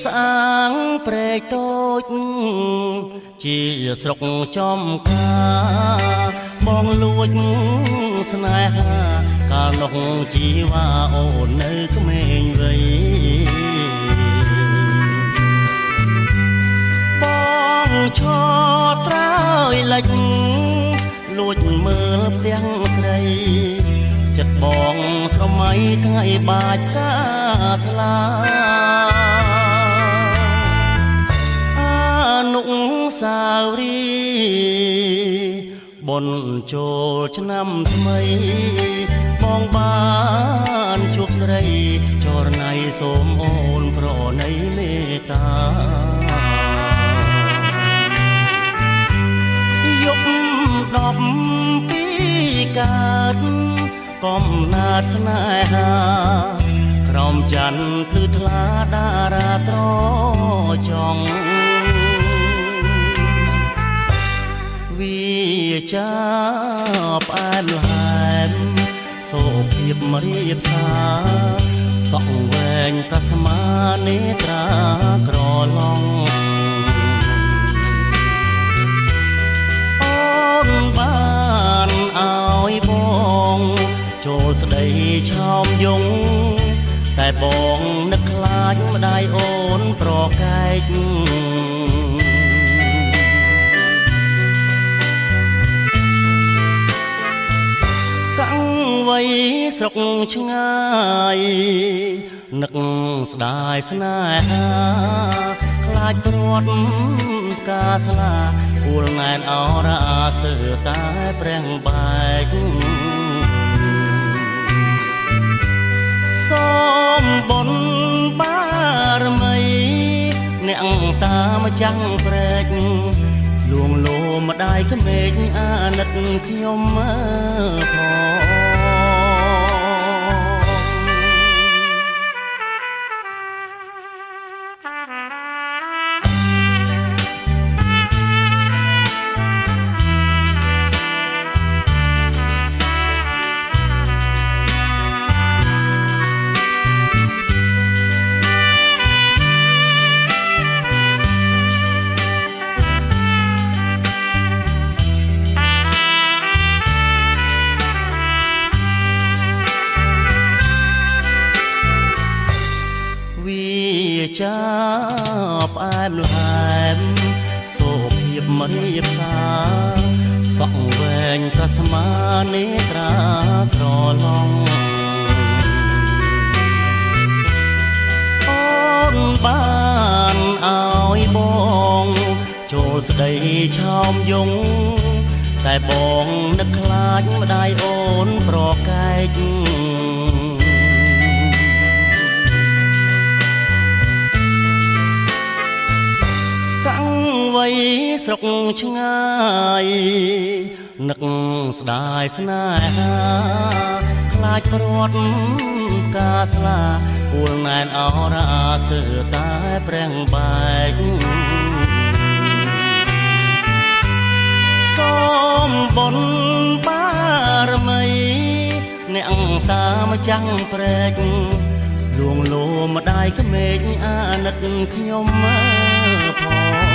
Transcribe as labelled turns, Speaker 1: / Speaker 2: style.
Speaker 1: ស្អាងព្រែកតូចជាស្រុកចំការបងលួចស្នេហាកាលនោះជីវ៉ាអូននៅក្មេងវ័យបងឈរត្រើយលិចលួចមើលផ្ទាំងស្រីចិត្តបងស្រមៃថ្ងៃបាចកាស្លានុសាវរីបុណ្យចូលឆ្នាំថ្មីបងបានជួបស្រីចរណៃសូមអូនប្រណីមេត្តាយក10ពីកើតកំណាតស្នេហាក្រោមច័ន្ទភ្លឺថ្លាតារាត្រចង់វាចាផ្អែមល្ហែមសូភាពរៀបសារសក់វែងប្រស្មានេត្រាក្រឡងអូនបានឲ្យបងចូលស្ដីឆោមយងតែបងនឹកខ្លាចម្ដាយអូនប្រកែកវ័យស្រុកឆ្ងាយនឹកស្ដាយស្នេហាខ្លាចព្រាត់ផ្កាស្លាគួលណែនអរ៉ាស្ទើរតែព្រះបែកសូមបុណ្យបារមីអ្នកតាមចាំងព្រែកលួងលោម្ដាយក្មេកអាណិតខ្ញុំផងចាផ្អែមល្ហែមសូភាពរៀបសារសក់វែងប្រស្មានេត្រាក្រឡងអូនបានឲ្យបងចូលស្ដីឆោមយងតែបងនឹកខ្លាចម្ដាយអូនប្រកែកវ័យស្រុកឆ្ងាយនឹកស្ដាយស្នេហាខ្លាចព្រាត់ផ្កាស្លាគួលណែនអរ៉ាស្ទើរតែព្រះបែកសូមបុណ្យបារមីអ្នកតាមចាំងព្រែកលួងលោម្ដាយក្មេកអាណិតខ្ញុំផង